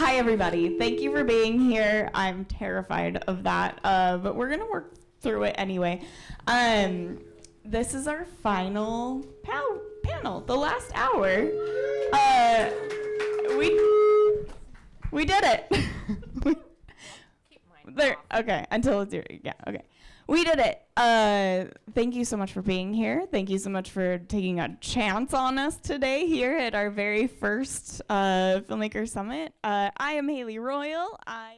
Hi, everybody. Thank you for being here. I'm terrified of that, but we're going to work through it anyway. This is our final panel, the last hour. We did it. There, okay, until it's your, yeah, okay. We did it. Thank you so much for being here. Thank you so much for taking a chance on us today here at our very first Filmmaker Summit. I am Haeleigh Royall. I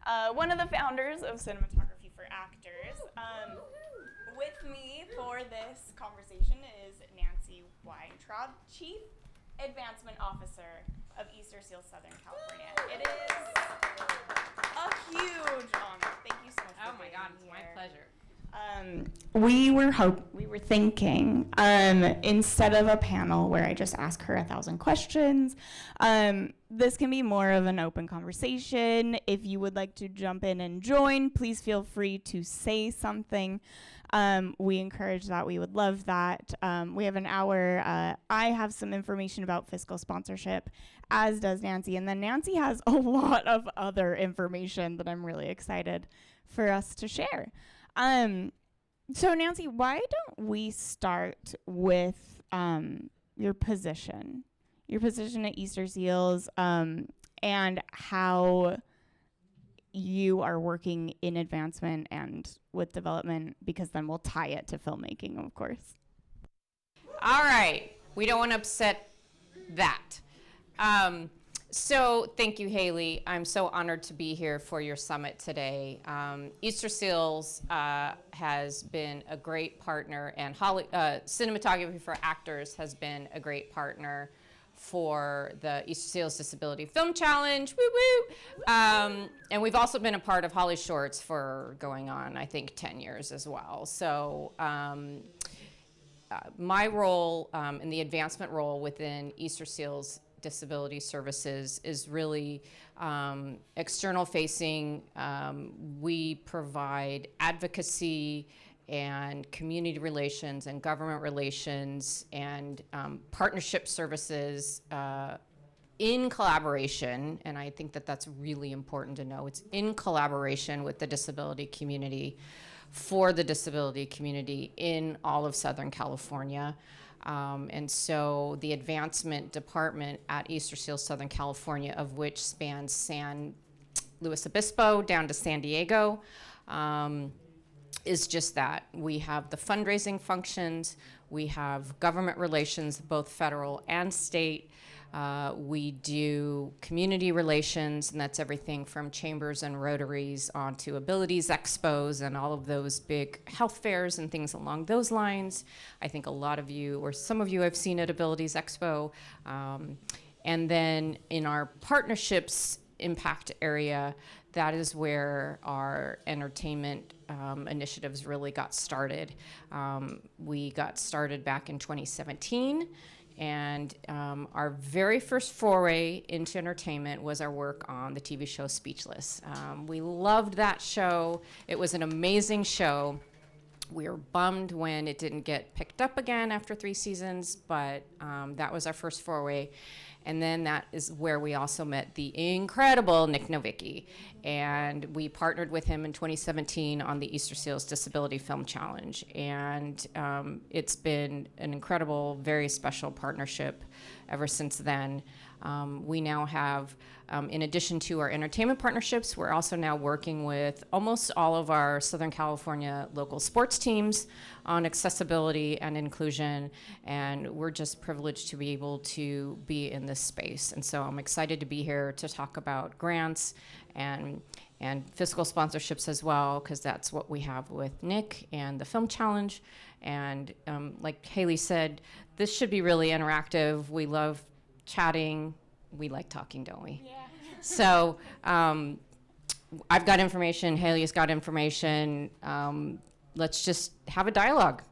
am one of the founders of Cinematography for Actors. With me for this conversation is Nancy Weintraub, Chief Advancement Officer of Easter Seals Southern California. It is a huge honor. Thank you so much for being here. Oh my God, it's my pleasure. We were thinking, instead of a panel where I just ask her 1,000 questions, this can be more of an open conversation. If you would like to jump in and join, please feel free to say something. We encourage that. We would love that. We have an hour. I have some information about fiscal sponsorship, as does Nancy. And then Nancy has a lot of other information that I'm really excited for us to share. So Nancy, why don't we start with your position at Easter Seals, and how you are working in advancement and with development, because then we'll tie it to filmmaking, of course. All right, we don't want to upset that. So thank you, Haeleigh. I'm so honored to be here for your summit today. Easter Seals has been a great partner, and Cinematography for Actors has been a great partner for the Easter Seals Disability Film Challenge, woo woo! And we've also been a part of HollyShorts for going on, I think, 10 years as well. So my role in the advancement role within Easter Seals Disability Services is really external facing. We provide advocacy and community relations and government relations and partnership services in collaboration, and I think that that's really important to know. It's in collaboration with the disability community, for the disability community in all of Southern California. And so the advancement department at Easter Seals Southern California, of which spans San Luis Obispo down to San Diego, is just that. We have the fundraising functions, we have government relations, both federal and state. We do community relations, and that's everything from chambers and rotaries onto abilities expos and all of those big health fairs and things along those lines. I think a lot of you, or some of you, have seen at Abilities Expo. And then in our partnerships impact area, that is where our entertainment initiatives really got started. We got started back in 2017. And our very first foray into entertainment was our work on the TV show Speechless. We loved that show. It was an amazing show. We were bummed when it didn't get picked up again after 3 seasons, but that was our first foray. And then that is where we also met the incredible Nick Novicki. And we partnered with him in 2017 on the Easter Seals Disability Film Challenge. And it's been an incredible, very special partnership ever since then. We now have, in addition to our entertainment partnerships, we're also now working with almost all of our Southern California local sports teams on accessibility and inclusion, and we're just privileged to be able to be in this space. And so I'm excited to be here to talk about grants and fiscal sponsorships as well, because that's what we have with Nick and the Film Challenge. And like Haeleigh said, this should be really interactive. We love chatting. We like talking, don't we? Yeah. So I've got information, Haleigh's got information. Let's just have a dialogue.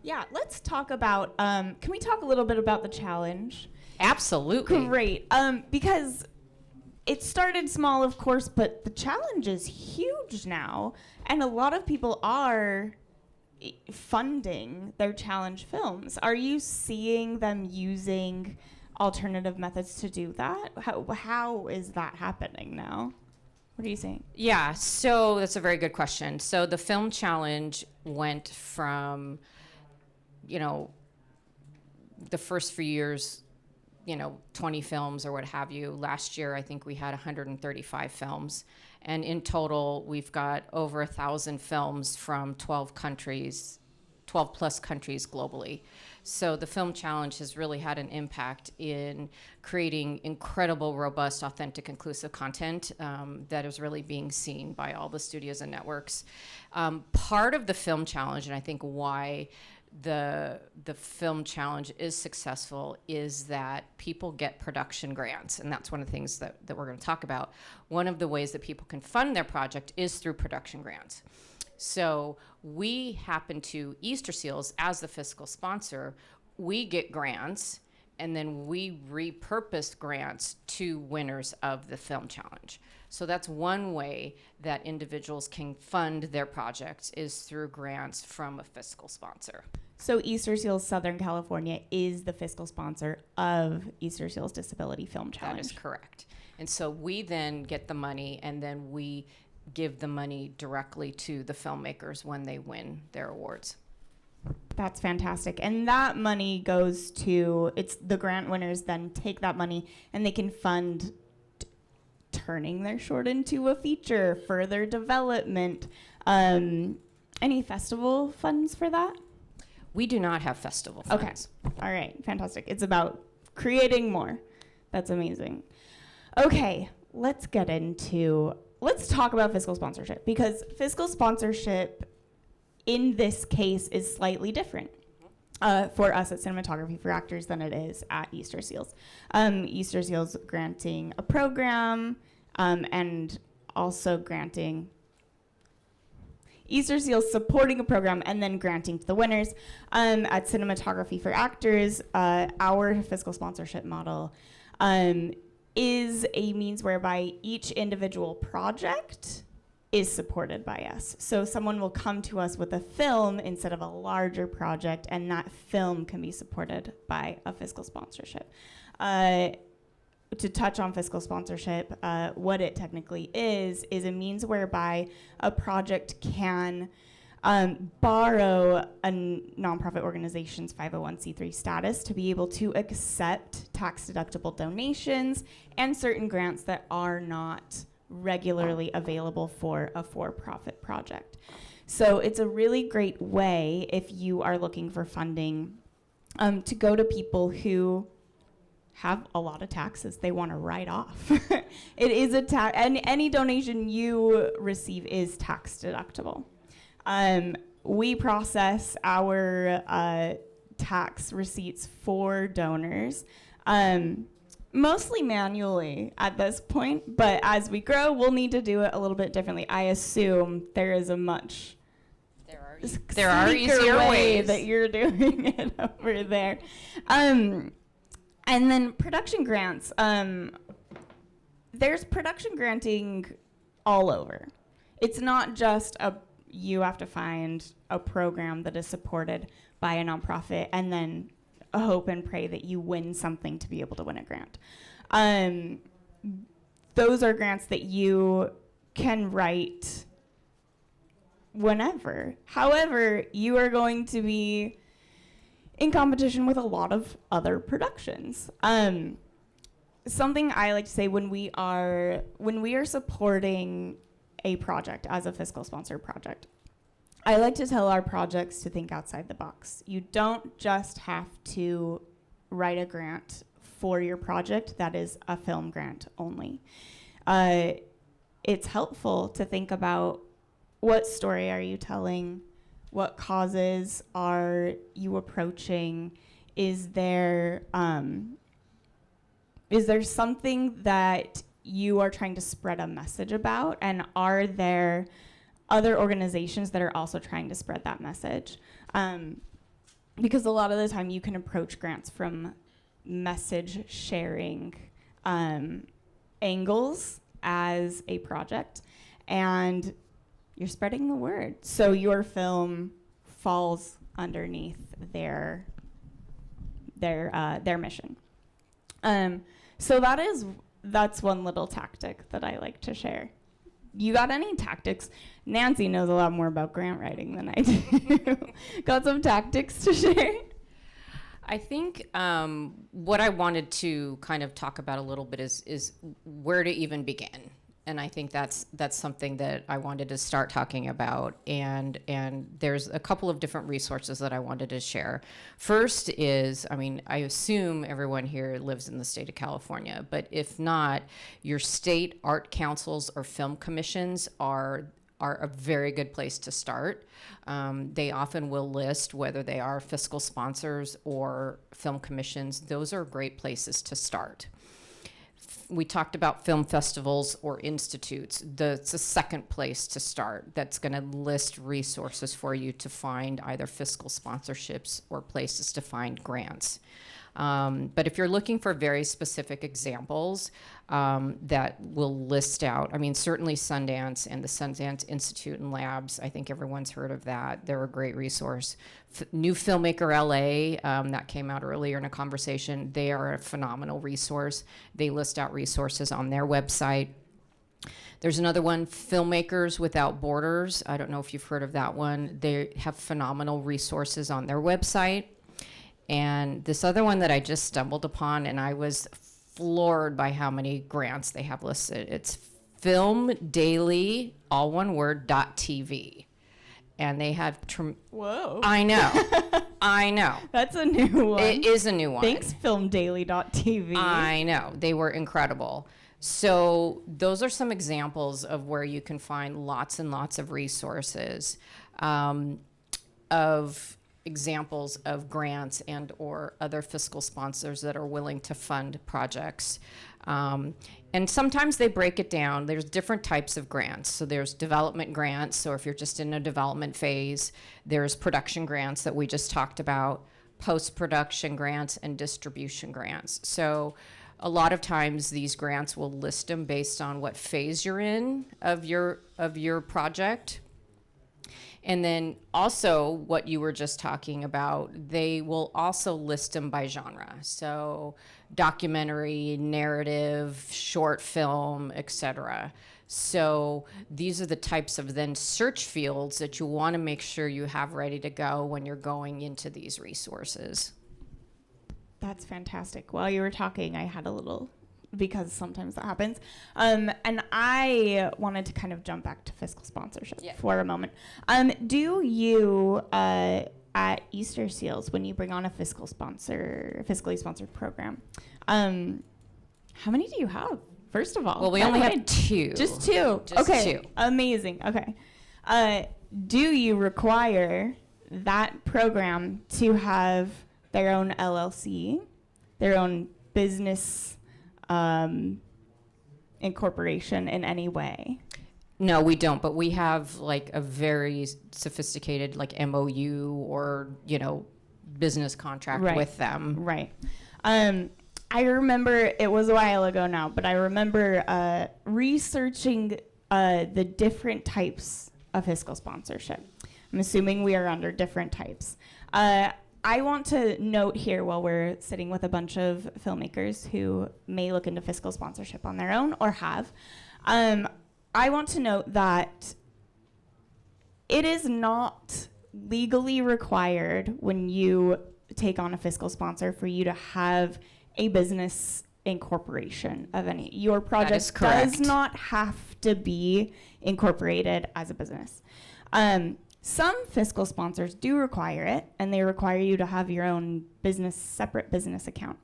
Yeah, let's talk about, can we talk a little bit about the challenge? Absolutely. Great, because it started small, of course, but the challenge is huge now, and a lot of people are funding their challenge films. Are you seeing them using alternative methods to do that? How is that happening now? What are you saying? Yeah, so that's a very good question. So the film challenge went from, the first few years, 20 films or what have you. Last year, I think we had 135 films. And in total, we've got over 1,000 films from 12 plus countries globally. So the film challenge has really had an impact in creating incredible, robust, authentic, inclusive content that is really being seen by all the studios and networks. Part of the film challenge, and I think why the film challenge is successful, is that people get production grants, and that's one of the things that we're going to talk about. One of the ways that people can fund their project is through production grants. So we happen to, Easter Seals, as the fiscal sponsor, we get grants, and then we repurpose grants to winners of the film challenge. So that's one way that individuals can fund their projects, is through grants from a fiscal sponsor. So Easter Seals Southern California is the fiscal sponsor of Easter Seals Disability Film Challenge. That is correct. And so we then get the money, and then we give the money directly to the filmmakers when they win their awards. That's fantastic. And that money goes to, it's the grant winners then take that money and they can fund turning their short into a feature, further development. Any festival funds for that? We do not have festival funds. Okay. All right. Fantastic. It's about creating more. That's amazing. Okay. Let's talk about fiscal sponsorship, because fiscal sponsorship in this case is slightly different for us at Cinematography for Actors than it is at Easter Seals. Easter Seals granting a program and also granting Easter Seals supporting a program and then granting to the winners. At Cinematography for Actors, our fiscal sponsorship model is a means whereby each individual project is supported by us. So someone will come to us with a film instead of a larger project, and that film can be supported by a fiscal sponsorship. To touch on fiscal sponsorship, what it technically is a means whereby a project can borrow a nonprofit organization's 501c3 status to be able to accept tax-deductible donations and certain grants that are not regularly available for a for-profit project. So it's a really great way, if you are looking for funding, to go to people who have a lot of taxes they want to write off. It is and any donation you receive is tax deductible. We process our tax receipts for donors, mostly manually at this point, but as we grow, we'll need to do it a little bit differently. I assume there is a much there are easier ways that you're doing it over there. And then production grants. There's production granting all over. It's not just you have to find a program that is supported by a nonprofit and then hope and pray that you win something to be able to win a grant. Those are grants that you can write whenever. However, you are going to be in competition with a lot of other productions. Something I like to say when we are supporting a project as a fiscal sponsor project, I like to tell our projects to think outside the box. You don't just have to write a grant for your project that is a film grant only. It's helpful to think about what story are you telling, what causes are you approaching, is there something that you are trying to spread a message about, and are there other organizations that are also trying to spread that message? Because a lot of the time you can approach grants from message sharing angles as a project, and you're spreading the word. So your film falls underneath their mission. So that's one little tactic that I like to share. You got any tactics? Nancy knows a lot more about grant writing than I do. Got some tactics to share? I think what I wanted to kind of talk about a little bit is where to even begin. And I think that's something that I wanted to start talking about. And there's a couple of different resources that I wanted to share. First is, I mean, I assume everyone here lives in the state of California, but if not, your state art councils or film commissions are a very good place to start. They often will list whether they are fiscal sponsors or film commissions. Those are great places to start. We talked about film festivals or institutes. It's a second place to start that's going to list resources for you to find either fiscal sponsorships or places to find grants. But if you're looking for very specific examples that will list out, I mean, certainly Sundance and the Sundance Institute and Labs, I think everyone's heard of that. They're a great resource. New Filmmaker LA, that came out earlier in a conversation, they are a phenomenal resource. They list out resources on their website. There's another one, Filmmakers Without Borders. I don't know if you've heard of that one. They have phenomenal resources on their website. And this other one that I just stumbled upon, and I was floored by how many grants they have listed. It's filmdaily, all one word, .tv. And they have... Whoa. I know. I know. That's a new one. It is a new one. Thanks, filmdaily.tv. I know. They were incredible. So those are some examples of where you can find lots and lots of resources of examples of grants and or other fiscal sponsors that are willing to fund projects. And sometimes they break it down. There's different types of grants. So there's development grants. So if you're just in a development phase, there's production grants that we just talked about, post-production grants, and distribution grants. So a lot of times these grants will list them based on what phase you're in of your project. And then also what you were just talking about, they will also list them by genre. So documentary, narrative, short film, etc. So these are the types of then search fields that you want to make sure you have ready to go when you're going into these resources. That's fantastic. While you were talking, I had a little, because sometimes that happens. And I wanted to kind of jump back to fiscal sponsorship for a moment. Do you, at Easter Seals, when you bring on a fiscally sponsored program, how many do you have, first of all? Well, we only have two. Just two? Okay, amazing, okay. Do you require that program to have their own LLC, their own business incorporation in any way? No, we don't, but we have like a very sophisticated like MOU or, business contract with them. Right. I remember, it was a while ago now, but I remember researching the different types of fiscal sponsorship. I'm assuming we are under different types. I want to note here, while we're sitting with a bunch of filmmakers who may look into fiscal sponsorship on their own or have, I want to note that it is not legally required when you take on a fiscal sponsor for you to have a business incorporation of any. Your project does not have to be incorporated as a business. Some fiscal sponsors do require it, and they require you to have your own separate business account.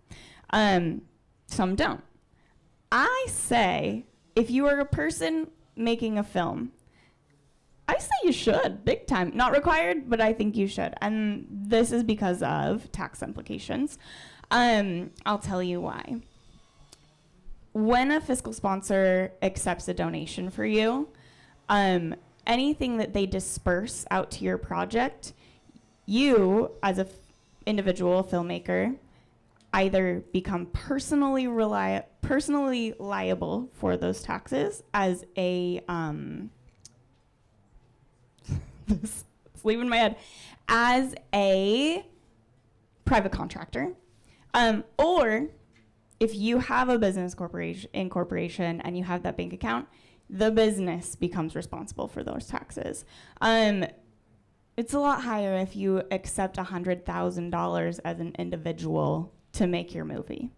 Some don't. I say, if you are a person making a film, I say you should, big time. Not required, but I think you should. And this is because of tax implications. I'll tell you why. When a fiscal sponsor accepts a donation for you, anything that they disperse out to your project, you, as an individual filmmaker, either become personally liable for those taxes as a it's leaving my head, as a private contractor, or if you have a business incorporation and you have that bank account, the business becomes responsible for those taxes. It's a lot higher if you accept $100,000 as an individual to make your movie.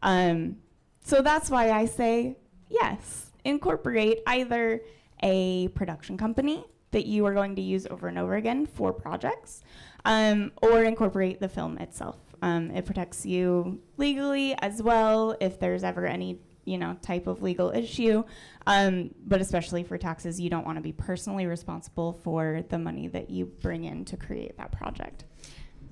So that's why I say yes, incorporate either a production company that you are going to use over and over again for projects, or incorporate the film itself. It protects you legally as well if there's ever any type of legal issue, but especially for taxes, you don't want to be personally responsible for the money that you bring in to create that project.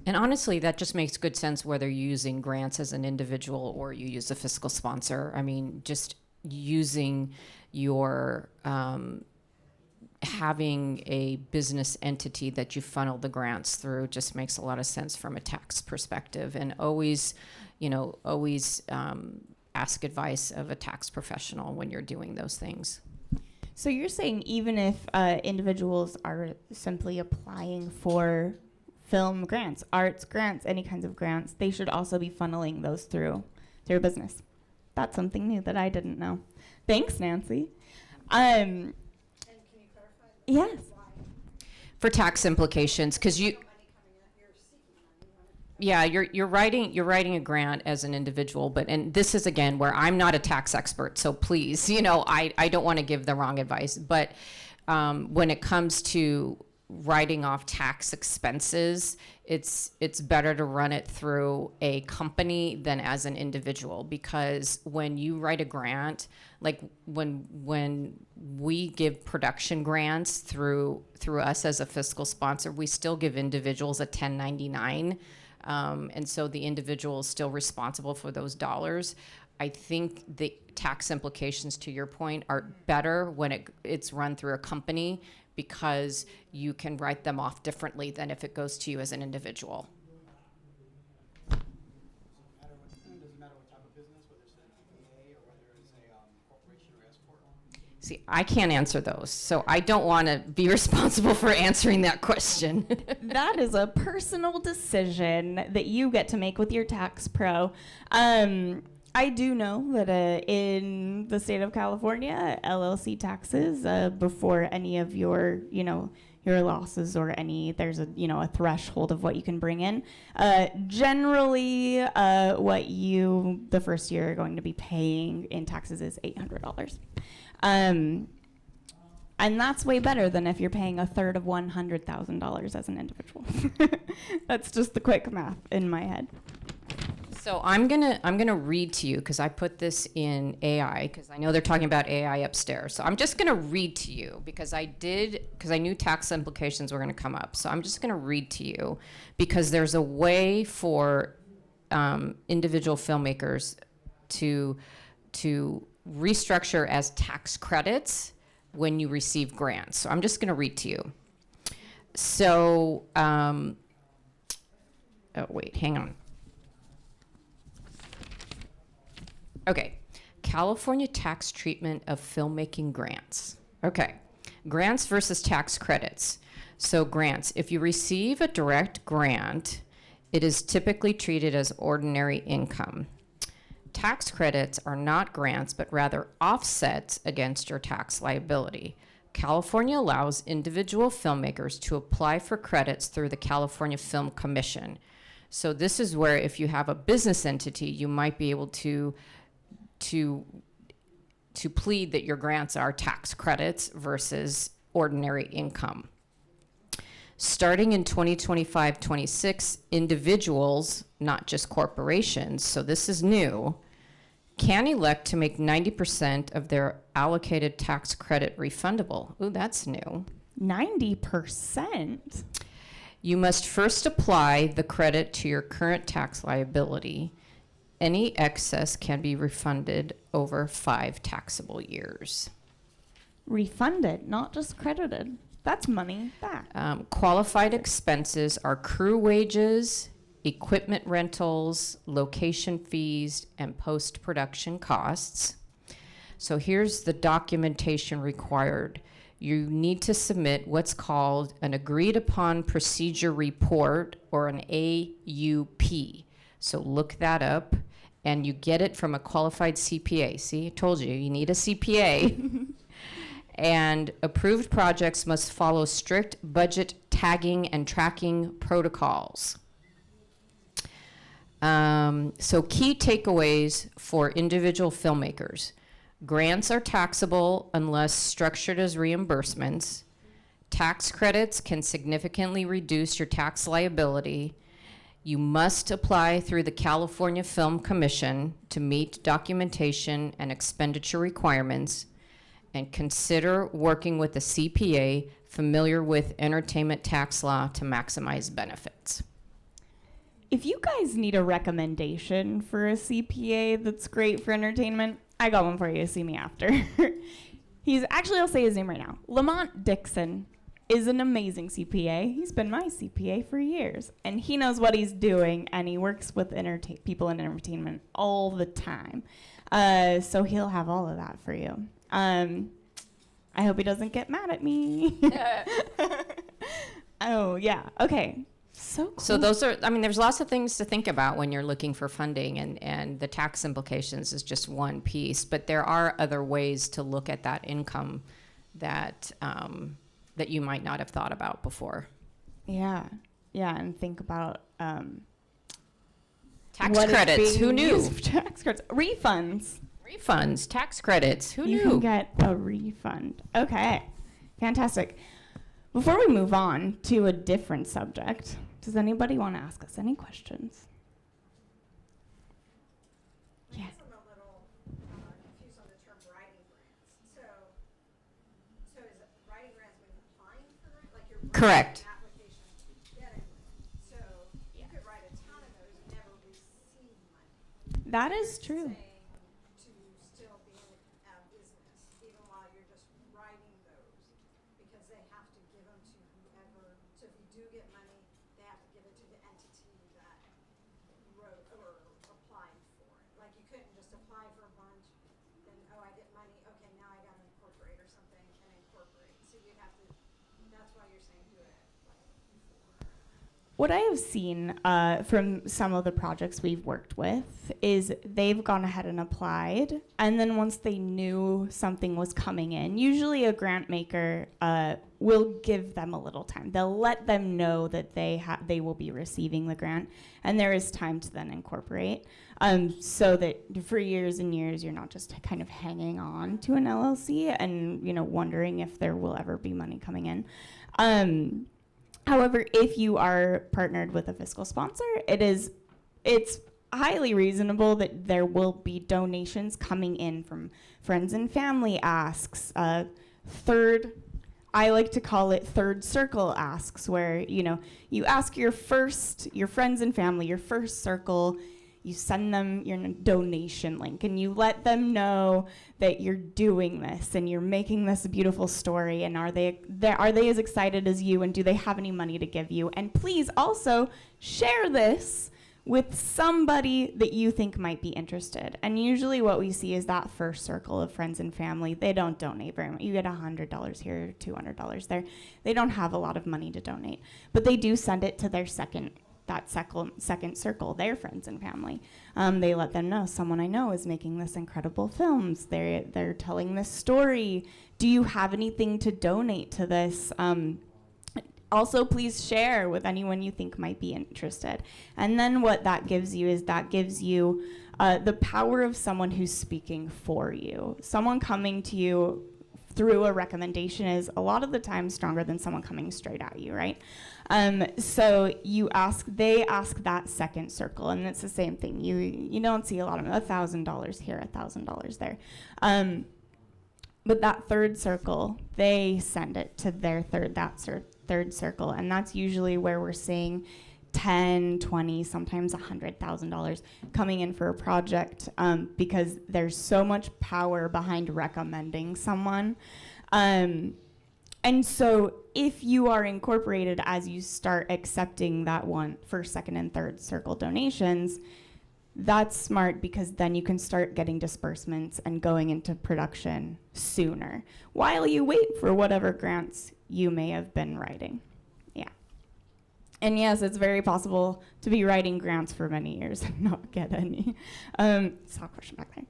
And honestly, that just makes good sense whether you're using grants as an individual or you use a fiscal sponsor. I mean, just using your having a business entity that you funnel the grants through just makes a lot of sense from a tax perspective. And always ask advice of a tax professional when you're doing those things. So you're saying even if individuals are simply applying for film grants, arts grants, any kinds of grants, they should also be funneling those through their business. That's something new that I didn't know. Thanks, Nancy. And can you clarify? Yes. For tax implications, because you. Yeah, you're writing a grant as an individual, and this is again where I'm not a tax expert, so please, I don't want to give the wrong advice, but when it comes to writing off tax expenses, it's better to run it through a company than as an individual, because when you write a grant, like when we give production grants through us as a fiscal sponsor, we still give individuals a 1099. And so the individual is still responsible for those dollars. I think the tax implications, to your point, are better when it's run through a company, because you can write them off differently than if it goes to you as an individual. Does it matter what type of business, whether it's an EA or whether it's a corporation or S corp? See, I can't answer those, so I don't want to be responsible for answering that question. That is a personal decision that you get to make with your tax pro. I do know that in the state of California, LLC taxes, before any of your losses or there's a threshold of what you can bring in. Generally, what you the first year are going to be paying in taxes is $800. And that's way better than if you're paying a third of $100,000 as an individual. That's just the quick math in my head. So I'm gonna read to you, because I put this in AI, because I know they're talking about AI upstairs. So I'm just gonna read to you because I knew tax implications were gonna come up. So I'm just gonna read to you, because there's a way for individual filmmakers to restructure as tax credits when you receive grants. So I'm just gonna read to you. So, oh wait, hang on. Okay, California tax treatment of filmmaking grants. Okay, grants versus tax credits. So grants, if you receive a direct grant, it is typically treated as ordinary income. Tax credits are not grants, but rather offsets against your tax liability. California allows individual filmmakers to apply for credits through the California Film Commission. So this is where, if you have a business entity, you might be able to plead that your grants are tax credits versus ordinary income. Starting in 2025-26, individuals, not just corporations, so this is new, can elect to make 90% of their allocated tax credit refundable. Ooh, that's new. 90%? You must first apply the credit to your current tax liability. Any excess can be refunded over 5 taxable years. Refunded, not just credited. That's money back. Qualified expenses are crew wages, equipment rentals, location fees, and post-production costs. So here's the documentation required. You need to submit what's called an agreed upon procedure report, or an AUP. So look that up. and you get it from a qualified CPA. See, I told you, you need a CPA. And approved projects must follow strict budget tagging and tracking protocols. So key takeaways for individual filmmakers. Grants are taxable unless structured as reimbursements. Tax credits can significantly reduce your tax liability. You must apply through the California Film Commission to meet documentation and expenditure requirements, and consider working with a CPA familiar with entertainment tax law to maximize benefits. If you guys need a recommendation for a CPA that's great for entertainment, I got one for you. See me after. He's actually, I'll say his name right now. Lamont Dixon is an amazing CPA. He's been my CPA for years, and he knows what he's doing, and he works with people in entertainment all the time. So he'll have all of that for you. I hope he doesn't get mad at me. Oh, yeah. Okay. So cool. So those are, I mean, there's lots of things to think about when you're looking for funding, and the tax implications is just one piece, but there are other ways to look at that income that that you might not have thought about before. Yeah. Yeah, and think about Tax credits, who knew? Tax credits, refunds. Refunds, tax credits, who You knew? can get a refund. Okay, fantastic. Before we move on to a different subject, does anybody want to ask us any questions? I Yeah. guess I'm a little confused on the term writing grants. So is it writing grants when you're applying for grant? Like you're Correct. writing an application to get a grant. So you could write a ton of those and never receive money. That is true. Saying to still be in a business even while you're just writing those, because they have to give them to whoever. So if you do get money, they have to give it to the entity that wrote or applied for it. Like you couldn't just apply for a bunch, then I get money. Okay, now I got to incorporate or something and incorporate. So you'd have to. That's why you're saying do it like before. What I have seen from some of the projects we've worked with is they've gone ahead and applied, and then once they knew something was coming in, usually a grant maker will give them a little time. They'll let them know that they will be receiving the grant, and there is time to then incorporate, so that for years and years you're not just kind of hanging on to an LLC and wondering if there will ever be money coming in. However, if you are partnered with a fiscal sponsor, it's highly reasonable that there will be donations coming in from friends and family asks, I like to call it third circle asks, where you ask your friends and family, your first circle, you send them your donation link, and you let them know that you're doing this and you're making this beautiful story, and are they as excited as you, and do they have any money to give you? And please also share this with somebody that you think might be interested. And usually what we see is that first circle of friends and family, they don't donate very much. You get $100 here, $200 there. They don't have a lot of money to donate, but they do send it to their second circle, their friends and family. They let them know, someone I know is making this incredible films. They're telling this story. Do you have anything to donate to this? Also, please share with anyone you think might be interested. And then what that gives you is the power of someone who's speaking for you. Someone coming to you through a recommendation is a lot of the time stronger than someone coming straight at you, right? So they ask that second circle, and it's the same thing. You don't see a lot of $1,000 here, $1,000 there. But that third circle, they send it to their third circle, and that's usually where we're seeing $10, $20, sometimes $100,000 coming in for a project, because there's so much power behind recommending someone. And so if you are incorporated, as you start accepting that first, second, and third circle donations, that's smart, because then you can start getting disbursements and going into production sooner while you wait for whatever grants you may have been writing. Yeah. And yes, it's very possible to be writing grants for many years and not get any. Saw a question back there.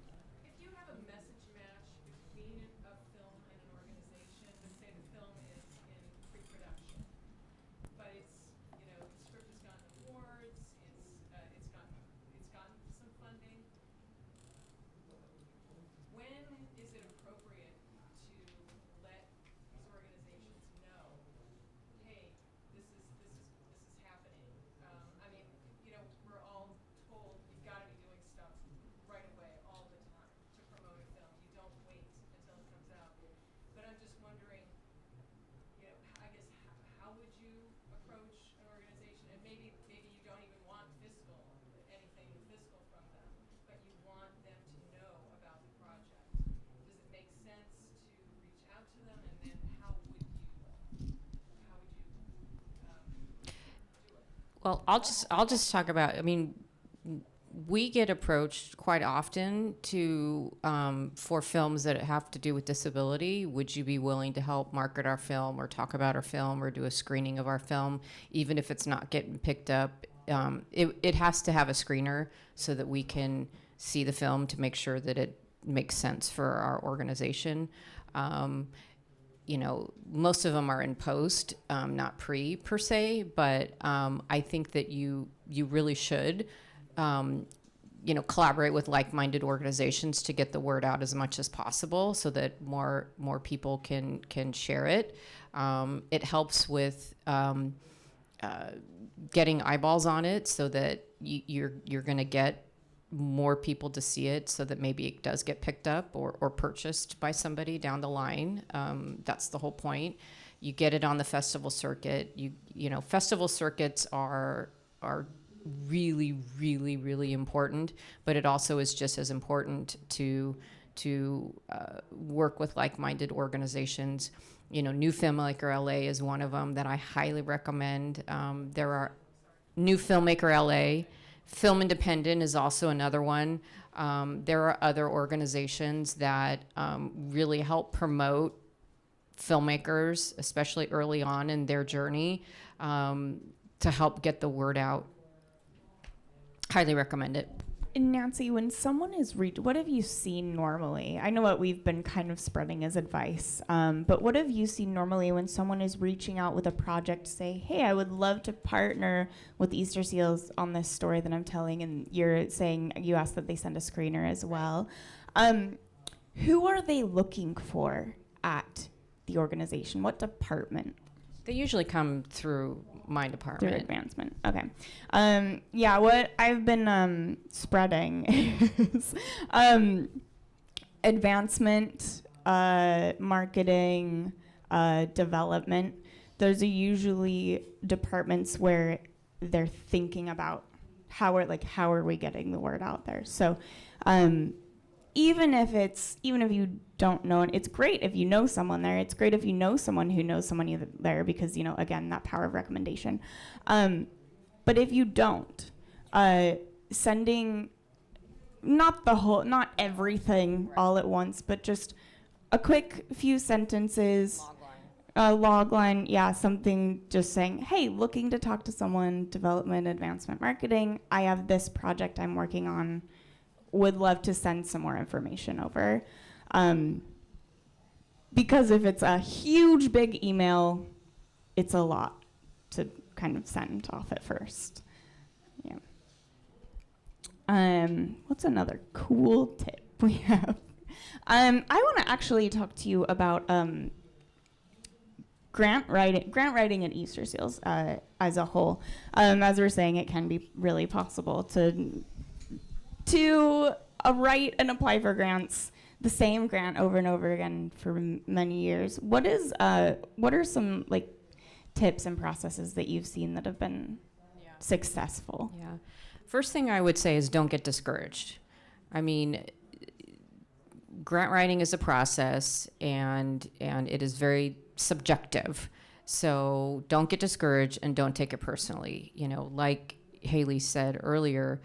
If you have a message match between a film and an organization, let's say the film is in pre-production, but it's, the script has gotten awards, it's gotten some funding. When is it appropriate to let these organizations know, hey, this is happening? I mean, we're all told you've got to be doing stuff right away, all the time, to promote a film. You don't wait until it comes out. But I'm just wondering, I guess, how would you approach an organization? And maybe you don't even want anything fiscal from them, but you want them to know about the project. Does it make sense to reach out to them, and then how would you do it? Well, I'll just talk about. I mean, we get approached quite often for films that have to do with disability. Would you be willing to help market our film, or talk about our film, or do a screening of our film, even if it's not getting picked up? It has to have a screener so that we can see the film to make sure that it makes sense for our organization. Most of them are in post, not pre per se, but I think that you really should, collaborate with like-minded organizations to get the word out as much as possible, so that more people can share it. It helps with getting eyeballs on it, so that you're going to get more people to see it, so that maybe it does get picked up or purchased by somebody down the line. That's the whole point. You get it on the festival circuit. Festival circuits are really, really, really important, but it also is just as important to work with like-minded organizations. New Filmmaker LA is one of them that I highly recommend. There are New Filmmaker LA. Film Independent is also another one. There are other organizations that really help promote filmmakers, especially early on in their journey, to help get the word out. Highly recommend it. And Nancy, when someone is what have you seen normally? I know what we've been kind of spreading as advice, but what have you seen normally when someone is reaching out with a project to say, hey, I would love to partner with Easter Seals on this story that I'm telling, and you're saying, you asked that they send a screener as well. Who are they looking for at the organization? What department? They usually come through my department. Through advancement. Okay. What I've been spreading is advancement, marketing, development. Those are usually departments where they're thinking about how are we getting the word out there. So even if you don't know it, it's great if you know someone there. It's great if you know someone who knows someone there, because, again, that power of recommendation. But if you don't, sending not everything all at once, but just a quick few sentences, log line, something just saying, hey, looking to talk to someone, development, advancement, marketing, I have this project I'm working on, would love to send some more information over. Because if it's a huge, big email, it's a lot to kind of send off at first. Yeah. What's another cool tip we have? I want to actually talk to you about grant writing at Easter Seals as a whole. As we're saying, it can be really possible to write and apply for grants, the same grant over and over again for many years. What are some tips and processes that you've seen that have been successful? Yeah. First thing I would say is don't get discouraged. I mean, grant writing is a process, and it is very subjective. So don't get discouraged and don't take it personally. Like Haeleigh said earlier,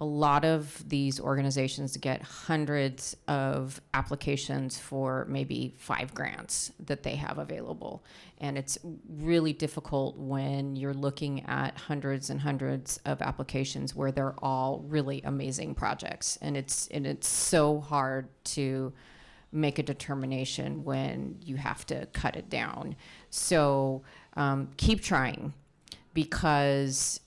a lot of these organizations get hundreds of applications for maybe 5 grants that they have available. And it's really difficult when you're looking at hundreds and hundreds of applications where they're all really amazing projects. And it's so hard to make a determination when you have to cut it down. So keep trying, because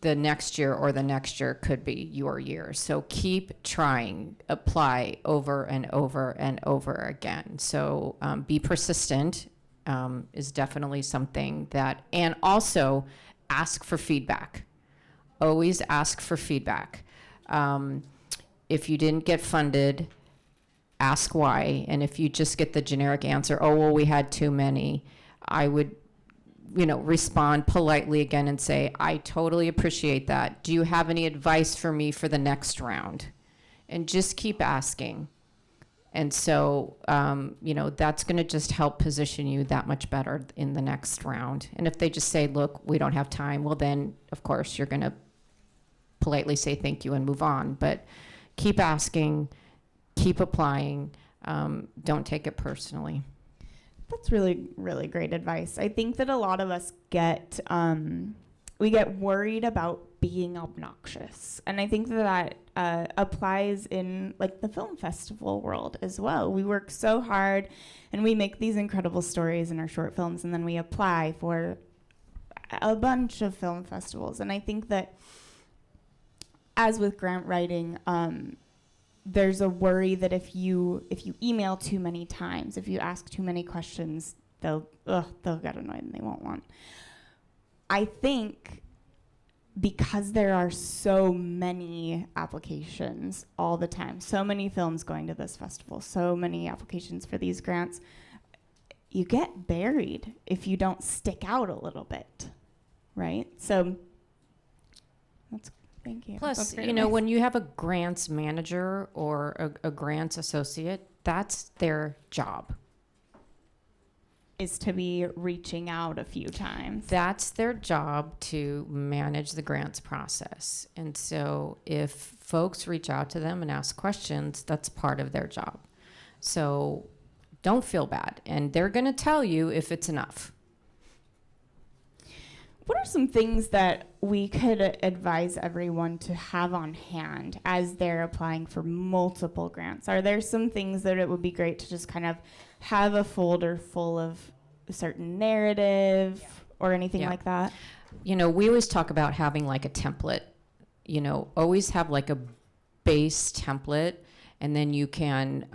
the next year or the next year could be your year. So keep trying, apply over and over and over again. So be persistent is definitely something that, and also ask for feedback. Always ask for feedback. If you didn't get funded, ask why. And if you just get the generic answer, oh, well, we had too many, I would respond politely again and say, I totally appreciate that. Do you have any advice for me for the next round? And just keep asking. And so, that's going to just help position you that much better in the next round. And if they just say, look, we don't have time, well, then, of course, you're going to politely say thank you and move on. But keep asking, keep applying. Don't take it personally. That's really, really great advice. I think that a lot of us get worried about being obnoxious. And I think that applies in like the film festival world as well. We work so hard and we make these incredible stories in our short films, and then we apply for a bunch of film festivals. And I think that, as with grant writing, there's a worry that if you email too many times, if you ask too many questions, they'll get annoyed and they won't want. I think because there are so many applications all the time, so many films going to this festival, so many applications for these grants, you get buried if you don't stick out a little bit, right? So thank you. Plus, when you have a grants manager or a grants associate, that's their job. Is to be reaching out a few times. That's their job, to manage the grants process. And so if folks reach out to them and ask questions, that's part of their job. So don't feel bad. And they're going to tell you if it's enough. What are some things that we could advise everyone to have on hand as they're applying for multiple grants? Are there some things that it would be great to just kind of have a folder full of a certain narrative or anything like that? We always talk about having like a template, always have like a base template, and then you can,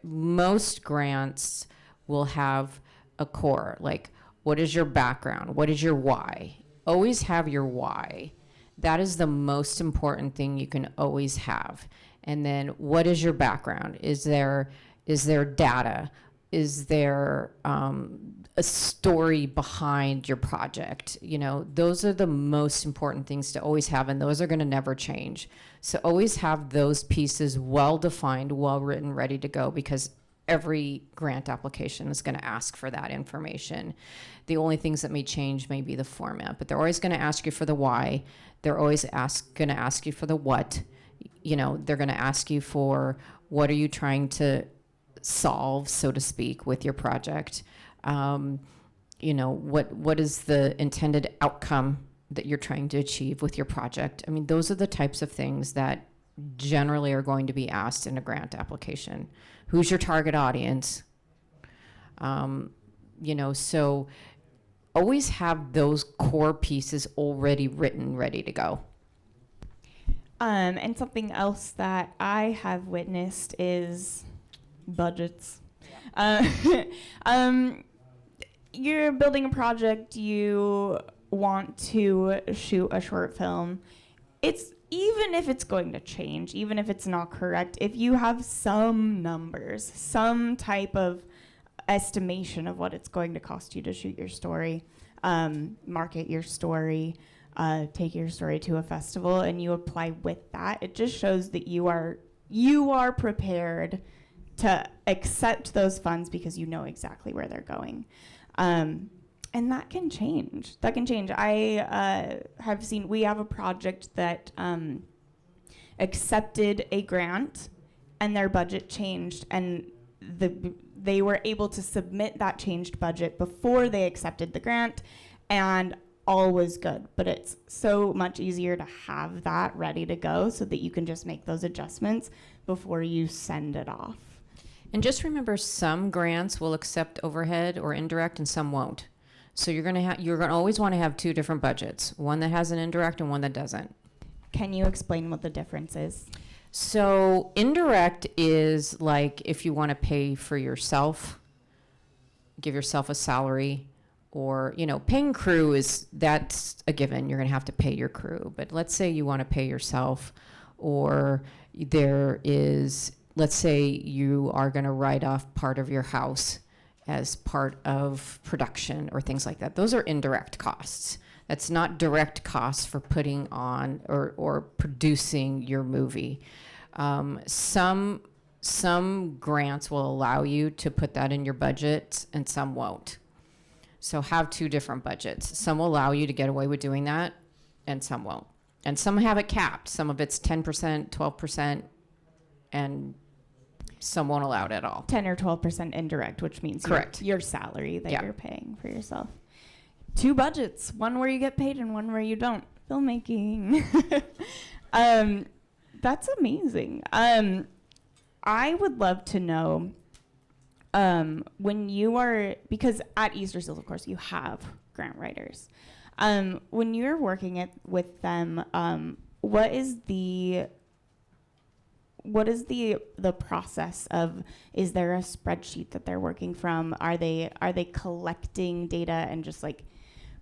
most grants will have a core, like, what is your background? What is your why? Always have your why. That is the most important thing you can always have. And then what is your background? Is there data? Is there a story behind your project? Those are the most important things to always have, and those are going to never change. So always have those pieces well-defined, well-written, ready to go, because every grant application is going to ask for that information. The only things that may change may be the format, but they're always going to ask you for the why. They're always going to ask you for the what. They're going to ask you for what are you trying to solve, so to speak, with your project. What is the intended outcome that you're trying to achieve with your project? I mean, those are the types of things that generally are going to be asked in a grant application. Who's your target audience? So always have those core pieces already written, ready to go. And something else that I have witnessed is budgets. You're building a project, you want to shoot a short film. Even if it's going to change, even if it's not correct, if you have some numbers, some type of estimation of what it's going to cost you to shoot your story, market your story, take your story to a festival, and you apply with that, it just shows that you are prepared to accept those funds because you know exactly where they're going. And that can change. That can change. I have seen, we have a project that accepted a grant and their budget changed, and they were able to submit that changed budget before they accepted the grant, and all was good. But it's so much easier to have that ready to go so that you can just make those adjustments before you send it off. And just remember, some grants will accept overhead or indirect and some won't. So you're gonna always want to have two different budgets, one that has an indirect and one that doesn't. Can you explain what the difference is? So indirect is like if you want to pay for yourself, give yourself a salary, or, paying crew that's a given. You're going to have to pay your crew. But let's say you want to pay yourself, or let's say you are going to write off part of your house as part of production or things like that. Those are indirect costs. That's not direct costs for putting on or producing your movie. Some grants will allow you to put that in your budget and some won't. So have two different budgets. Some will allow you to get away with doing that and some won't. And some have it capped. Some of it's 10%, 12%, and some won't allow it at all. 10 or 12% indirect, which means Correct. Your salary that Yeah. you're paying for yourself. Two budgets, one where you get paid and one where you don't. Filmmaking. That's amazing. I would love to know when you are, because at Easter Seals, of course, you have grant writers. When you're working with them, what is the process of, is there a spreadsheet that they're working from? Are they collecting data and just like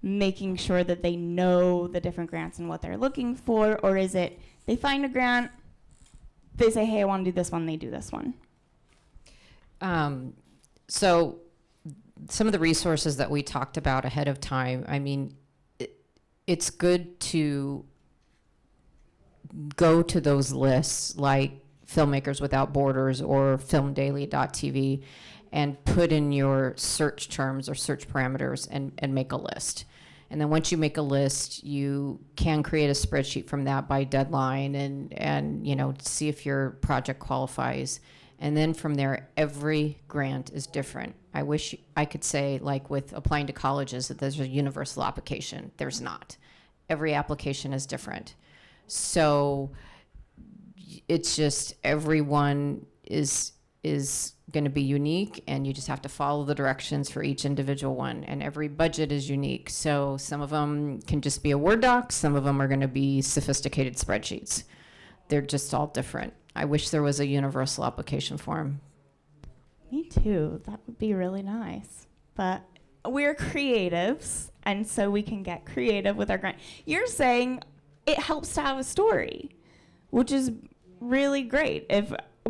making sure that they know the different grants and what they're looking for? Or is it they find a grant, they say, hey, I want to do this one, they do this one? So some of the resources that we talked about ahead of time, I mean, it's good to go to those lists like Filmmakers Without Borders or filmdaily.tv and put in your search terms or search parameters and make a list. And then once you make a list, you can create a spreadsheet from that by deadline and see if your project qualifies. And then from there, every grant is different. I wish I could say, like with applying to colleges, that there's a universal application. There's not. Every application is different. So it's just everyone is going to be unique, and you just have to follow the directions for each individual one. And every budget is unique. So some of them can just be a Word doc. Some of them are going to be sophisticated spreadsheets. They're just all different. I wish there was a universal application form. Me too. That would be really nice. But we're creatives, and so we can get creative with our grant. You're saying it helps to have a story, which is really great.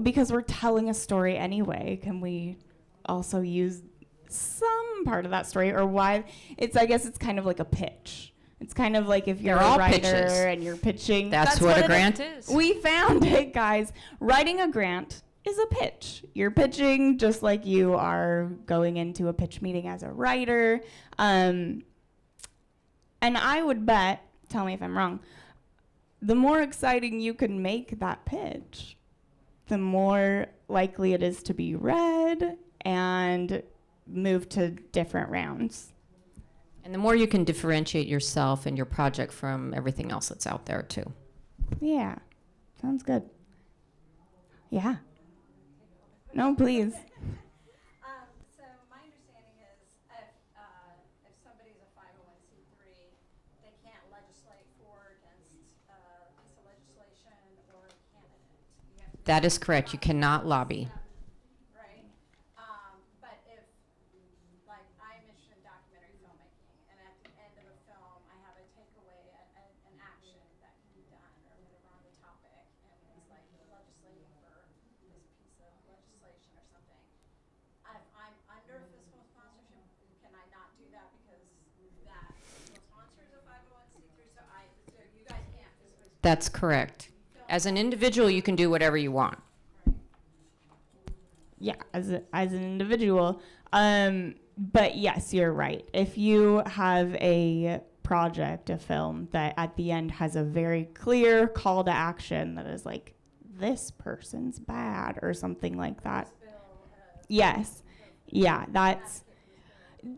Because we're telling a story anyway, can we also use some part of that story? Or why? I guess it's kind of like a pitch. It's kind of like if you're a writer pitches. and you're pitching. That's what a grant is. We found it, guys. Writing a grant is a pitch. You're pitching just like you are going into a pitch meeting as a writer. And I would bet, tell me if I'm wrong, the more exciting you can make that pitch, the more likely it is to be read and move to different rounds. And the more you can differentiate yourself and your project from everything else that's out there too. Yeah, sounds good. Yeah. No, please. So my understanding is if somebody's a 501c3, they can't legislate for or against a piece of legislation or a candidate. You have to That is correct. You cannot lobby. right? But if, like, I'm interested in documentary filmmaking, and at the end of a film, I have a takeaway, an action that can be done, or whatever on the topic, and it's like legislating for this piece of legislation or something. If I'm under fiscal sponsorship, can I not do that because that fiscal sponsor is a 501c3? So you guys can't physically. That's correct. As an individual, you can do whatever you want. as an individual. But yes, you're right. If you have a project, a film that at the end has a very clear call to action that is like, this person's bad or something like that. Yes. Yeah, that's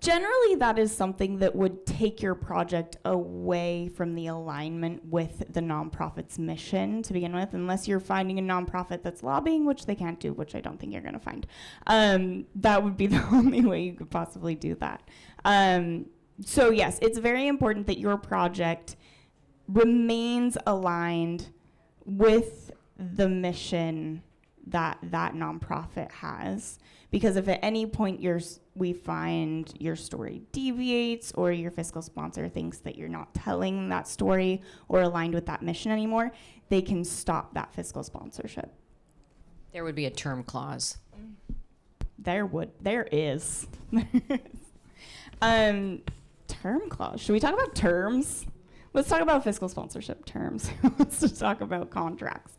generally that is something that would take your project away from the alignment with the nonprofit's mission to begin with, unless you're finding a nonprofit that's lobbying, which they can't do, which I don't think you're going to find. That would be the only way you could possibly do that. So yes, it's very important that your project remains aligned with the mission that that nonprofit has. Because if at any point we find your story deviates or your fiscal sponsor thinks that you're not telling that story or aligned with that mission anymore, they can stop that fiscal sponsorship. There would be a term clause. There is. Term clause. Should we talk about terms? Let's talk about fiscal sponsorship terms. Let's talk about contracts.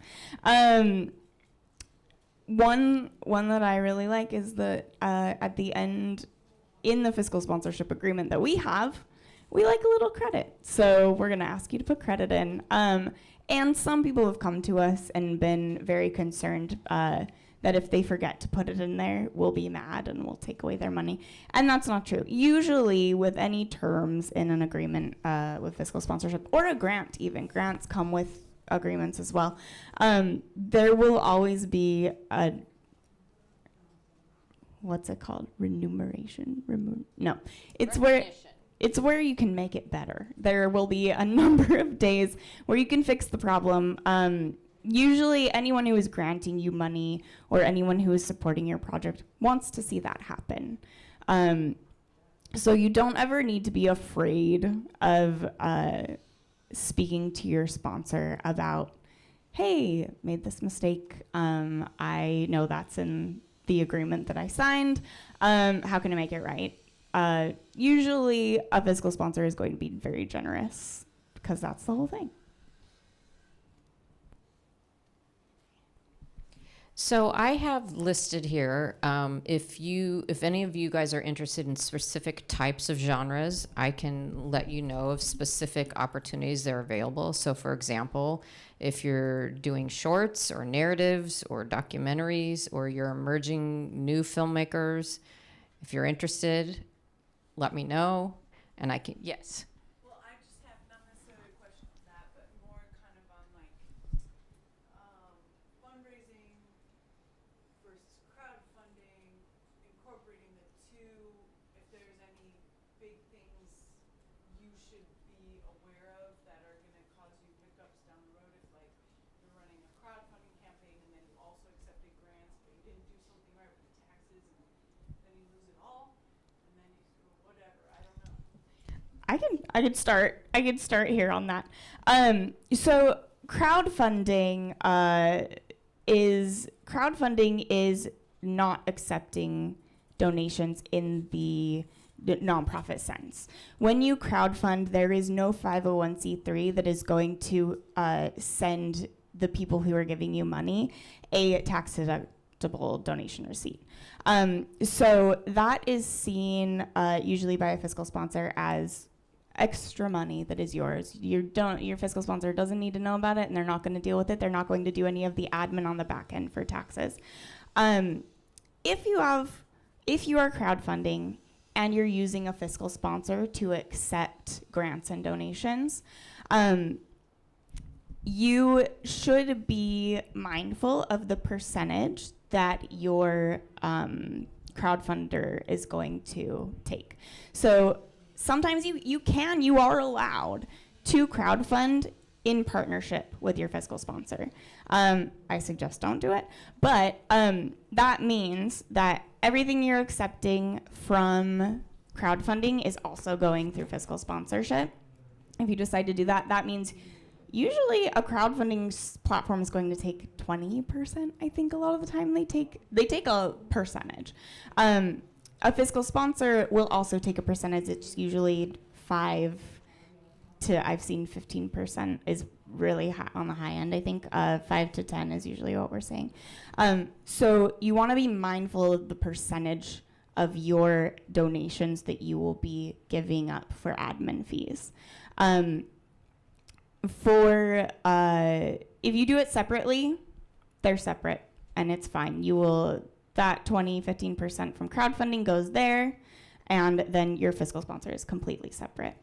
One that I really like is that at the end, in the fiscal sponsorship agreement that we have, we like a little credit. So we're going to ask you to put credit in. And some people have come to us and been very concerned that if they forget to put it in there, we'll be mad and we'll take away their money. And that's not true. Usually with any terms in an agreement with fiscal sponsorship or a grant even, grants come with agreements as well. There will always be a, what's it called? Remuneration? No, it's where you can make it better. There will be a number of days where you can fix the problem. Usually anyone who is granting you money or anyone who is supporting your project wants to see that happen. So you don't ever need to be afraid of speaking to your sponsor about, hey, made this mistake. I know that's in the agreement that I signed. How can I make it right? Usually a fiscal sponsor is going to be very generous because that's the whole thing. So I have listed here, if any of you guys are interested in specific types of genres, I can let you know of specific opportunities that are available. So for example, if you're doing shorts or narratives or documentaries or you're emerging new filmmakers, if you're interested, let me know and I can, yes. Well, I just have not necessarily a question on that, but more kind of on like fundraising versus crowdfunding, incorporating the two, if there's any big things you should be aware of that are going to cause you hiccups down the road, if like you're running a crowdfunding campaign and then you also accepted grants, but you didn't do something right with the taxes and then you lose it all, and then you whatever, I don't know. I could start here on that. So crowdfunding is not accepting donations in the nonprofit sense. When you crowdfund, there is no 501c3 that is going to send the people who are giving you money a tax deductible donation receipt. So that is seen usually by a fiscal sponsor as extra money that is yours. Your fiscal sponsor doesn't need to know about it, and they're not going to deal with it. They're not going to do any of the admin on the back end for taxes. If you are crowdfunding and you're using a fiscal sponsor to accept grants and donations, you should be mindful of the percentage that your crowdfunder is going to take. So sometimes you are allowed to crowdfund in partnership with your fiscal sponsor. I suggest don't do it, but that means that everything you're accepting from crowdfunding is also going through fiscal sponsorship. If you decide to do that, that means usually a crowdfunding platform is going to take 20%. I think a lot of the time they take a percentage. A fiscal sponsor will also take a percentage. It's usually 5 to, I've seen 15% is really high, on the high end. I think 5 to 10 is usually what we're saying. So you want to be mindful of the percentage of your donations that you will be giving up for admin fees. If you do it separately, they're separate and it's fine. That 15% from crowdfunding goes there, and then your fiscal sponsor is completely separate.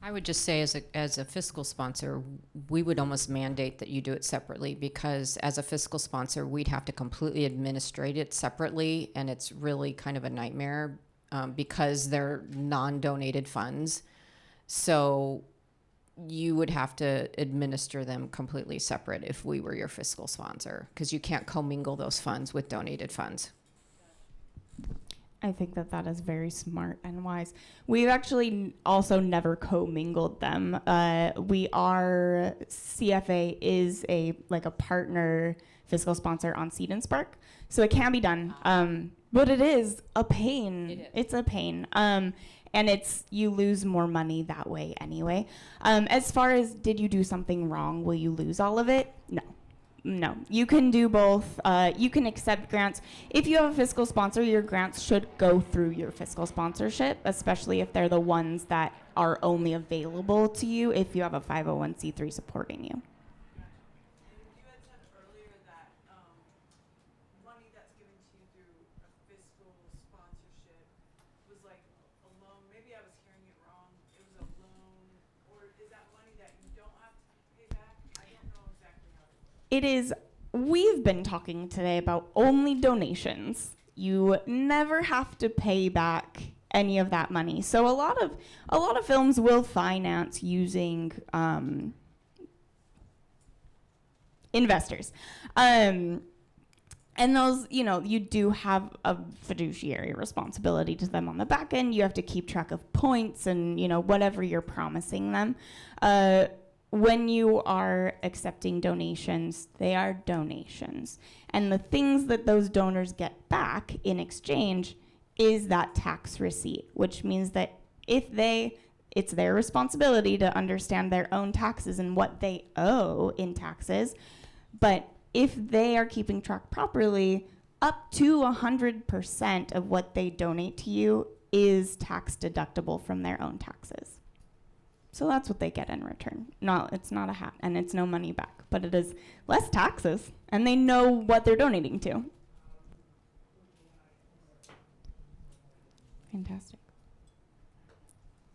I would just say as a fiscal sponsor, we would almost mandate that you do it separately, because as a fiscal sponsor, we'd have to completely administrate it separately, and it's really kind of a nightmare because they're non-donated funds. So you would have to administer them completely separate if we were your fiscal sponsor, because you can't commingle those funds with donated funds. I think that is very smart and wise. We've actually also never commingled them. CFA is a partner fiscal sponsor on Seed and Spark, so it can be done. But it is a pain. It's a pain. And you lose more money that way anyway. As far as did you do something wrong, will you lose all of it? No, you can do both. You can accept grants. If you have a fiscal sponsor, your grants should go through your fiscal sponsorship, especially if they're the ones that are only available to you if you have a 501c3 supporting you. You had said earlier that money that's given to you through a fiscal sponsorship was like a loan. Maybe I was hearing it wrong. It was a loan, or is that money that you don't have to pay back? I don't know exactly how it works. It is. We've been talking today about only donations. You never have to pay back any of that money. So a lot of films will finance using investors. And those, you do have a fiduciary responsibility to them on the back end. You have to keep track of points and, whatever you're promising them. When you are accepting donations, they are donations. And the things that those donors get back in exchange is that tax receipt, which means that it's their responsibility to understand their own taxes and what they owe in taxes. But if they are keeping track properly, up to 100% of what they donate to you is tax deductible from their own taxes. So that's what they get in return. It's not a hat, and it's no money back, but it is less taxes, and they know what they're donating to. Fantastic.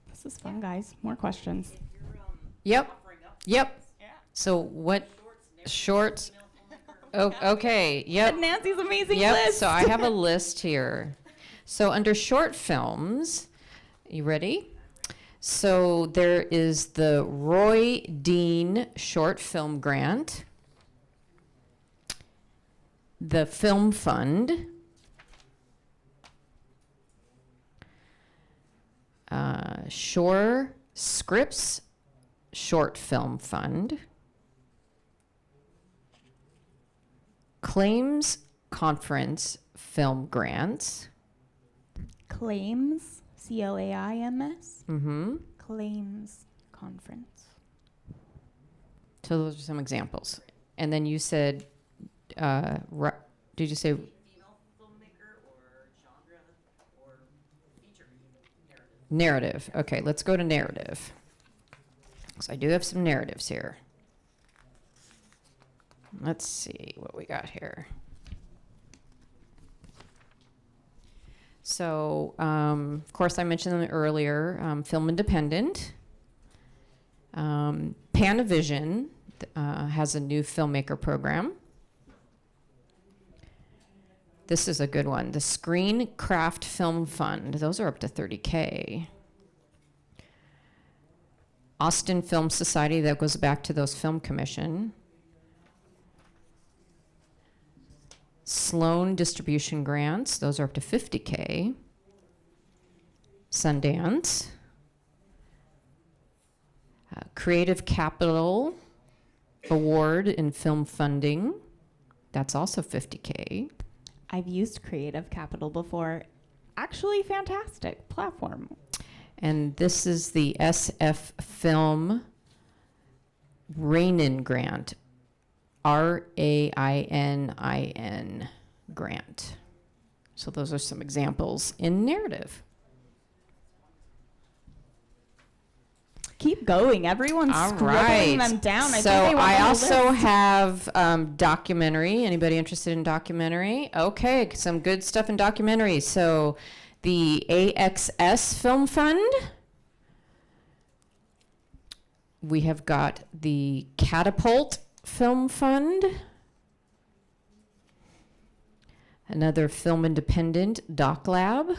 This is fun, guys. More questions. Yep. So what shorts? Oh, okay. Yep. But Nancy's amazing Yep. list. So I have a list here. So under short films, you ready? So there is the Roy Dean Short Film Grant, the Film Fund, Shore Scripts Short Film Fund, Claims Conference Film Grants. Claims, CLAIMS. Mm-hmm. Claims Conference. So those are some examples. And then you said, did you say? Female filmmaker or genre or feature narrative. Narrative. Okay, let's go to narrative. So I do have some narratives here. Let's see what we got here. So, of course, I mentioned them earlier. Film Independent. Panavision has a new filmmaker program. This is a good one. The Screen Craft Film Fund. Those are up to $30K. Austin Film Society, that goes back to those film commission. Sloan Distribution Grants, those are up to $50K. Sundance. Creative Capital Award in Film Funding, that's also $50K. I've used Creative Capital before. Actually, fantastic platform. And this is the SF Film Rainin grant, RAININ grant. So those are some examples in narrative. Keep going. Everyone's All scribbling right. them down. So think they want I the whole also list. have documentary. Anybody interested in documentary? Okay, some good stuff in documentary. So the AXS Film Fund. We have got the Catapult Film Fund. Another Film Independent Doc Lab.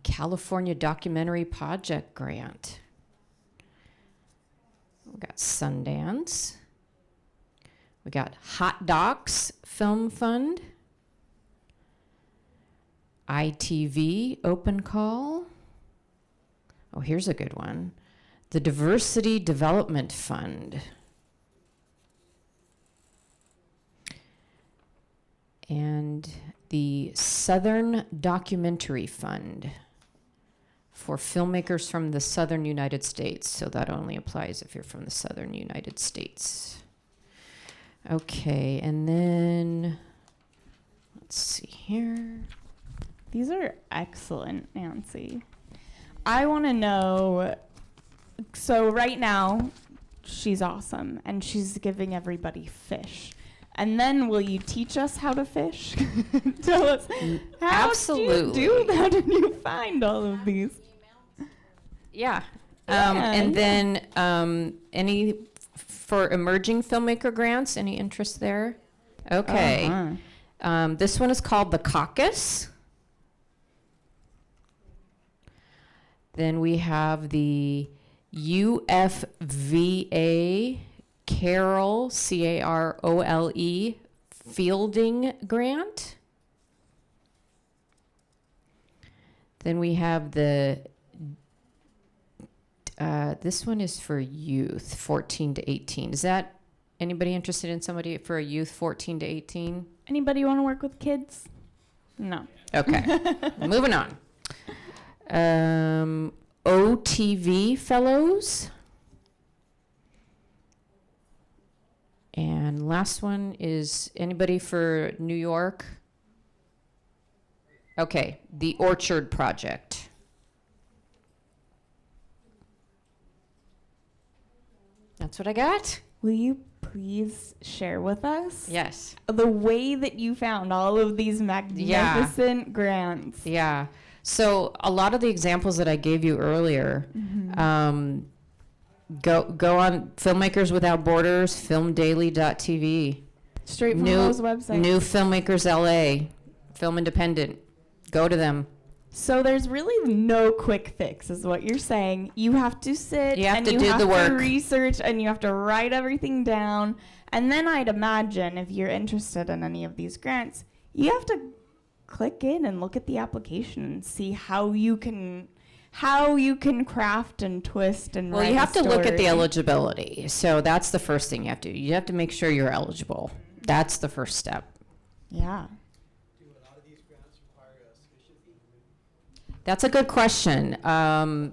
California Documentary Project Grant. We got Sundance. We got Hot Docs Film Fund. ITV Open Call. Oh, here's a good one. The Diversity Development Fund. And the Southern Documentary Fund for filmmakers from the Southern United States. So that only applies if you're from the Southern United States. Okay, and then let's see here. These are excellent, Nancy. I want to know, so right now, she's awesome, and she's giving everybody fish. And then will you teach us how to fish? Tell us, how Absolutely. do you do that? How did you find all of these? Yeah. Yeah, And yeah. then any for emerging filmmaker grants, any interest there? Okay. Uh-huh. This one is called the Caucus. Then we have the UFVA Carole, CAROLE, Fielding Grant. Then we have the, this one is for youth, 14 to 18. Is that anybody interested in somebody for a youth 14 to 18? Anybody want to work with kids? No. Okay, moving on. OTV Fellows. And last one is anybody for New York? Okay, the Orchard Project. That's what I got. Will you please share with us Yes. the way that you found all of these magnificent grants? Yeah. So a lot of the examples that I gave you earlier, go on Filmmakers Without Borders, filmdaily.tv. Straight from those websites. New Filmmakers LA, Film Independent. Go to them. So there's really no quick fix, is what you're saying. You have to sit You have and to you do have the to work. research and you have to write everything down. And then I'd imagine if you're interested in any of these grants, you have to click in and look at the application and see how you can craft and twist and Well, write you a have to look at the story. eligibility. So that's the first thing you have to do. You have to make sure you're eligible. That's the first step. Yeah. Do a lot of these grants require a submission fee? That's a good question. Legitimate, and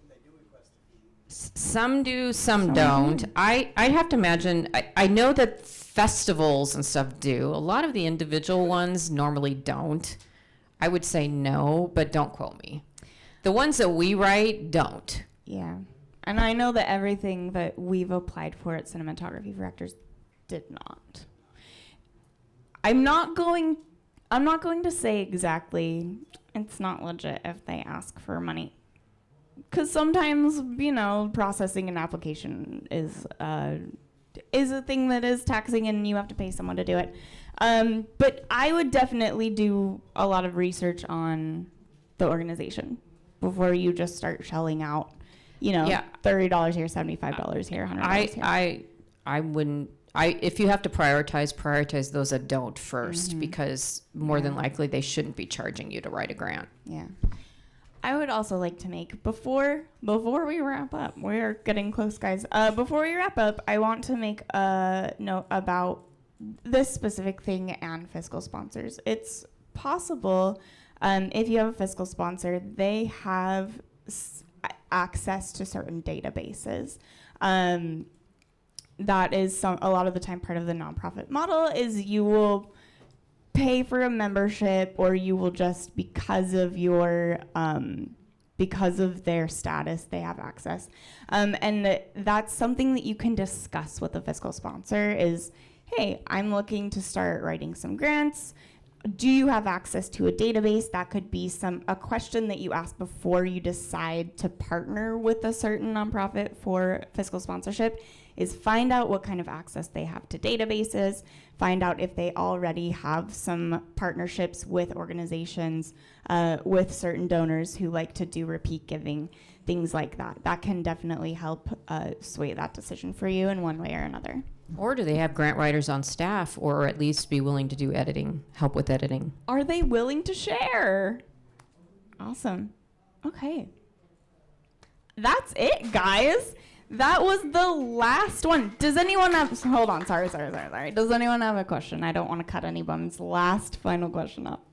they do request a fee. Some do, some Some don't. don't. I have to imagine, I know that festivals and stuff do. A lot of the individual ones normally don't. I would say no, but don't quote me. The ones that we write don't. Yeah. And I know that everything that we've applied for at Cinematography for Actors did not. I'm not going to say exactly it's not legit if they ask for money. Because sometimes, processing an application is a thing that is taxing and you have to pay someone to do it. But I would definitely do a lot of research on the organization before you just start shelling out, Yeah. $30 here, $75 here, $100 here. I wouldn't. If you have to prioritize those that don't first, because more than likely they shouldn't be charging you to write a grant. Yeah. I would also like to make, before we wrap up, we're getting close, guys. Before we wrap up, I want to make a note about this specific thing and fiscal sponsors. It's possible, if you have a fiscal sponsor, they have, access to certain databases. That is a lot of the time part of the nonprofit model is you will pay for a membership, or you will just, because of their status, they have access. And that's something that you can discuss with a fiscal sponsor is, hey, I'm looking to start writing some grants. Do you have access to a database? That could be a question that you ask before you decide to partner with a certain nonprofit for fiscal sponsorship, is find out what kind of access they have to databases, find out if they already have some partnerships with organizations, with certain donors who like to do repeat giving, things like that. That can definitely help sway that decision for you in one way or another. Or do they have grant writers on staff, or at least be willing to do editing, help with editing? Are they willing to share? Awesome. Okay. That's it, guys. That was the last one. Does anyone have, hold on, sorry. Does anyone have a question? I don't want to cut anyone's last final question up.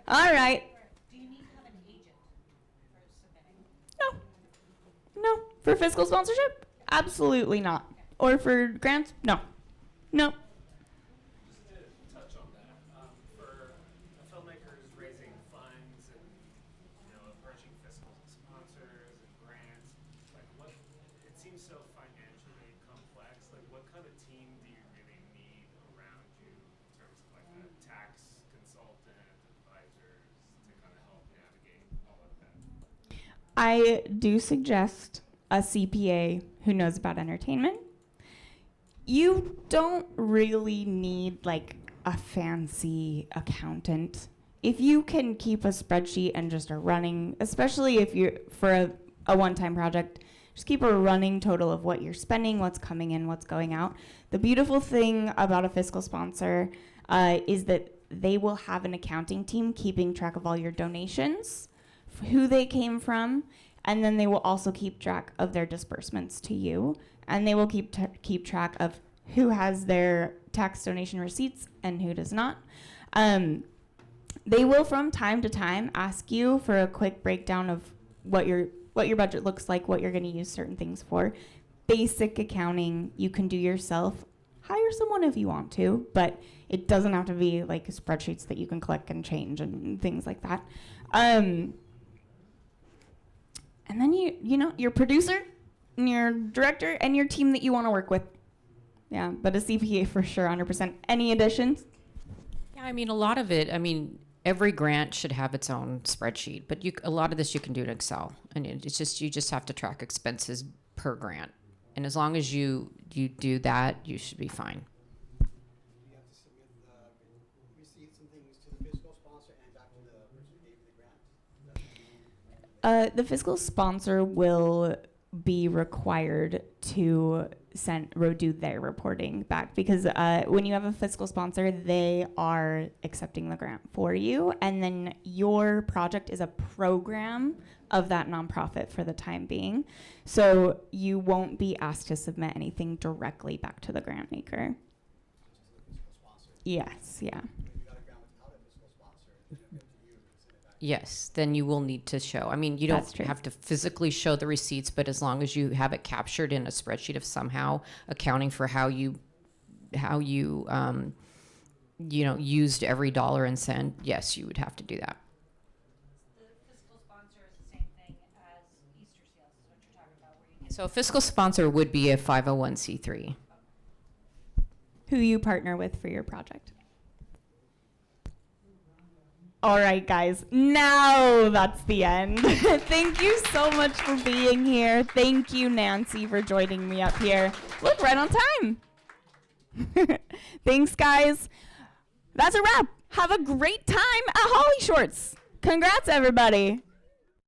All right. Do you need to have an agent for submitting? No. For fiscal sponsorship? Absolutely not. Or for grants? No. Just to touch on that, for filmmakers raising funds and approaching fiscal sponsors and grants, like it seems so financially complex. Like what kind of team do you really need around you in terms of like a tax consultant, advisors to kind of help navigate all of that? I do suggest a CPA who knows about entertainment. You don't really need like a fancy accountant. If you can keep a spreadsheet and just a running, especially if you're for a one-time project, just keep a running total of what you're spending, what's coming in, what's going out. The beautiful thing about a fiscal sponsor is that they will have an accounting team keeping track of all your donations, who they came from, and then they will also keep track of their disbursements to you. And they will keep track of who has their tax donation receipts and who does not. They will from time to time ask you for a quick breakdown of what your budget looks like, what you're going to use certain things for. Basic accounting you can do yourself. Hire someone if you want to, but it doesn't have to be like spreadsheets that you can click and change and things like that. And then your producer, and your director, and your team that you want to work with. Yeah, but a CPA for sure, 100%. Any additions? Yeah, I mean, a lot of it, every grant should have its own spreadsheet, but a lot of this you can do in Excel. And it's just, you just have to track expenses per grant. And as long as you do that, you should be fine. You have to submit the receipts and things to the fiscal sponsor and back to the person who gave you the grant? The fiscal sponsor will be required to do their reporting back, because when you have a fiscal sponsor, they are accepting the grant for you, and then your project is a program of that nonprofit for the time being. So you won't be asked to submit anything directly back to the grant maker. Yes, yeah. If you got a grant without a fiscal sponsor, then it'll go to you and send it back. Yes, then you will need to show. You That's don't true. have to physically show the receipts, but as long as you have it captured in a spreadsheet of somehow accounting for how you used every dollar and cent, yes, you would have to do that. The fiscal sponsor is the same thing as Easter seals, is what you're talking about, where you get So a fiscal sponsor would be a 501c3. Who you partner with for your project. All right, guys, now that's the end. Thank you so much for being here. Thank you, Nancy, for joining me up here. Look, right on time. Thanks, guys. That's a wrap. Have a great time at HollyShorts. Congrats, everybody.